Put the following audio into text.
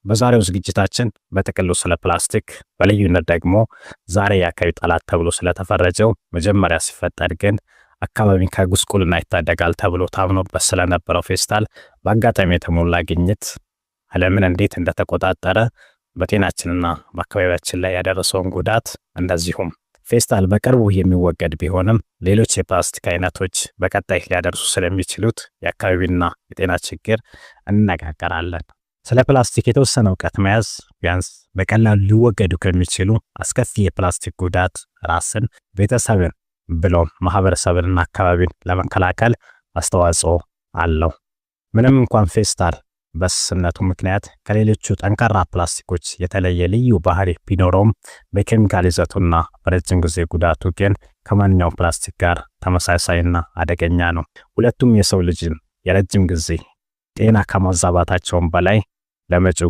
በዛሬው ዝግጅታችን በጥቅሉ ስለ ፕላስቲክ በልዩነት ደግሞ ዛሬ የአካባቢ ጠላት ተብሎ ስለተፈረጀው መጀመሪያ ሲፈጠር ግን አካባቢን ከጉስቁልና ይታደጋል ተብሎ ታምኖበት ስለነበረው ፌስታል በአጋጣሚ የተሞላ ግኝት ዓለምን እንዴት እንደተቆጣጠረ በጤናችንና በአካባቢያችን ላይ ያደረሰውን ጉዳት እንደዚሁም ፌስታል በቅርቡ የሚወገድ ቢሆንም ሌሎች የፕላስቲክ አይነቶች በቀጣይ ሊያደርሱ ስለሚችሉት የአካባቢና የጤና ችግር እንነጋገራለን። ስለ ፕላስቲክ የተወሰነ እውቀት መያዝ ቢያንስ በቀላሉ ሊወገዱ ከሚችሉ አስከፊ የፕላስቲክ ጉዳት ራስን፣ ቤተሰብን ብሎም ማህበረሰብንና አካባቢን ለመከላከል አስተዋጽኦ አለው። ምንም እንኳን ፌስታል በስስነቱ ምክንያት ከሌሎቹ ጠንካራ ፕላስቲኮች የተለየ ልዩ ባህሪ ቢኖረውም በኬሚካል ይዘቱና በረጅም ጊዜ ጉዳቱ ግን ከማንኛውም ፕላስቲክ ጋር ተመሳሳይና አደገኛ ነው። ሁለቱም የሰው ልጅን የረጅም ጊዜ ጤና ከማዛባታቸውም በላይ ለመጪው